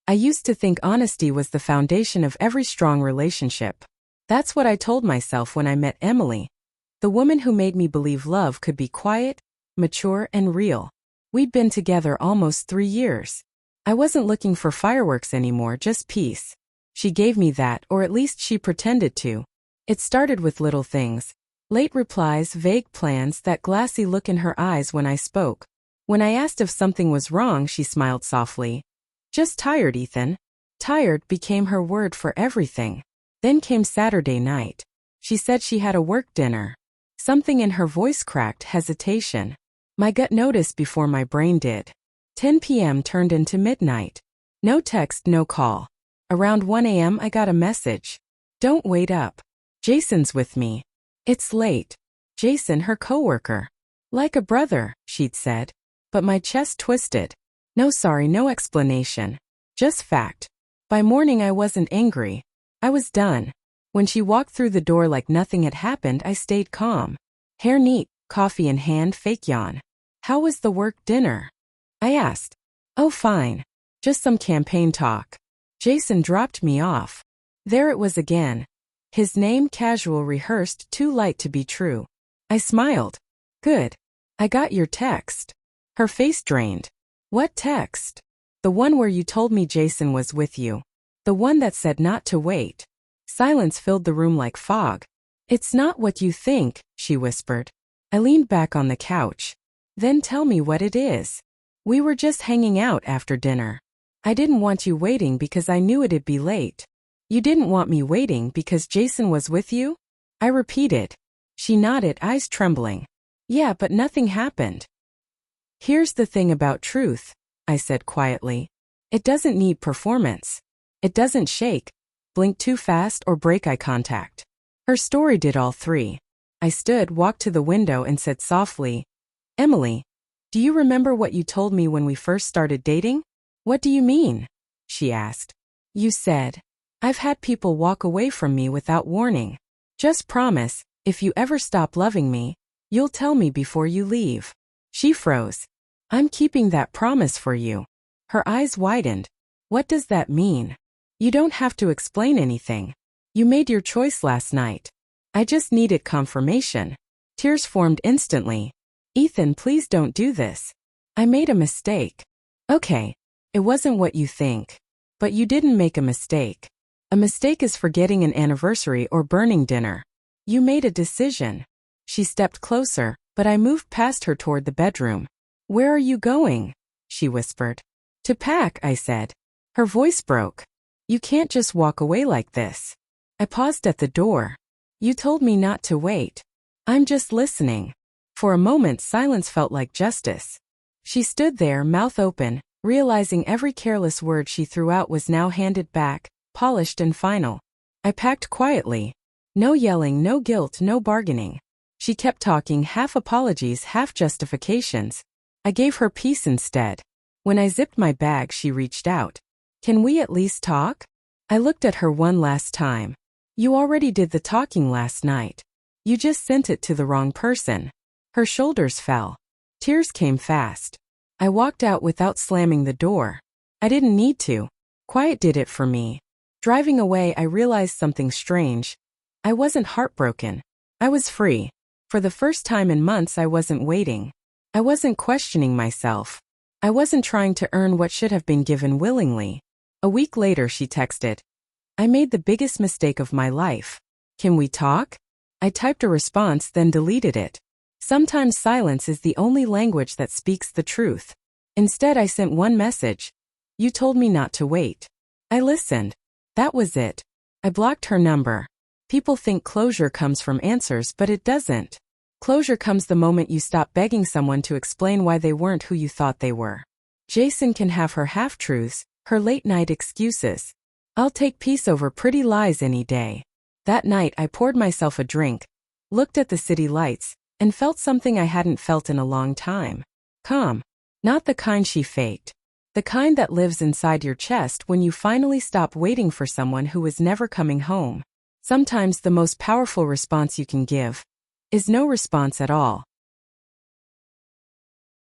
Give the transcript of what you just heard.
I used to think honesty was the foundation of every strong relationship. That's what I told myself when I met Emily, the woman who made me believe love could be quiet, mature, and real. We'd been together almost 3 years. I wasn't looking for fireworks anymore, just peace. She gave me that, or at least she pretended to. It started with little things. Late replies, vague plans, that glassy look in her eyes when I spoke. When I asked if something was wrong, she smiled softly. Just tired, Ethan. Tired became her word for everything. Then came Saturday night. She said she had a work dinner. Something in her voice cracked, hesitation. My gut noticed before my brain did. 10 p.m. turned into midnight. No text, no call. Around 1 a.m. I got a message. Don't wait up. Jason's with me. It's late. Jason, her coworker. Like a brother, she'd said. But my chest twisted. No sorry, no explanation. Just fact. By morning I wasn't angry. I was done. When she walked through the door like nothing had happened, I stayed calm. Hair neat, coffee in hand, fake yawn. How was the work dinner? I asked. Oh, fine. Just some campaign talk. Jason dropped me off. There it was again. His name, casual, rehearsed, too light to be true. I smiled. Good. I got your text. Her face drained. What text? The one where you told me Jason was with you. The one that said not to wait. Silence filled the room like fog. It's not what you think, she whispered. I leaned back on the couch. Then tell me what it is. We were just hanging out after dinner. I didn't want you waiting because I knew it'd be late. You didn't want me waiting because Jason was with you? I repeated. She nodded, eyes trembling. Yeah, but nothing happened. Here's the thing about truth, I said quietly. It doesn't need performance. It doesn't shake, blink too fast, or break eye contact. Her story did all three. I stood, walked to the window, and said softly, Emily, do you remember what you told me when we first started dating? What do you mean? She asked. You said, I've had people walk away from me without warning. Just promise, if you ever stop loving me, you'll tell me before you leave. She froze. I'm keeping that promise for you. Her eyes widened. What does that mean? You don't have to explain anything. You made your choice last night. I just needed confirmation. Tears formed instantly. Ethan, please don't do this. I made a mistake. Okay. It wasn't what you think. But you didn't make a mistake. A mistake is forgetting an anniversary or burning dinner. You made a decision. She stepped closer, but I moved past her toward the bedroom. Where are you going? She whispered. To pack, I said. Her voice broke. You can't just walk away like this. I paused at the door. You told me not to wait. I'm just listening. For a moment, silence felt like justice. She stood there, mouth open, realizing every careless word she threw out was now handed back, polished and final. I packed quietly. No yelling, no guilt, no bargaining. She kept talking, half apologies, half justifications. I gave her peace instead. When I zipped my bag, she reached out. Can we at least talk? I looked at her one last time. You already did the talking last night. You just sent it to the wrong person. Her shoulders fell. Tears came fast. I walked out without slamming the door. I didn't need to. Quiet did it for me. Driving away, I realized something strange. I wasn't heartbroken. I was free. For the first time in months, I wasn't waiting. I wasn't questioning myself. I wasn't trying to earn what should have been given willingly. A week later, she texted. I made the biggest mistake of my life. Can we talk? I typed a response, then deleted it. Sometimes silence is the only language that speaks the truth. Instead, I sent one message. You told me not to wait. I listened. That was it. I blocked her number. People think closure comes from answers, but it doesn't. Closure comes the moment you stop begging someone to explain why they weren't who you thought they were. Jason can have her half-truths, her late-night excuses. I'll take peace over pretty lies any day. That night, I poured myself a drink, looked at the city lights, and felt something I hadn't felt in a long time. Calm. Not the kind she faked. The kind that lives inside your chest when you finally stop waiting for someone who is never coming home. Sometimes the most powerful response you can give is no response at all.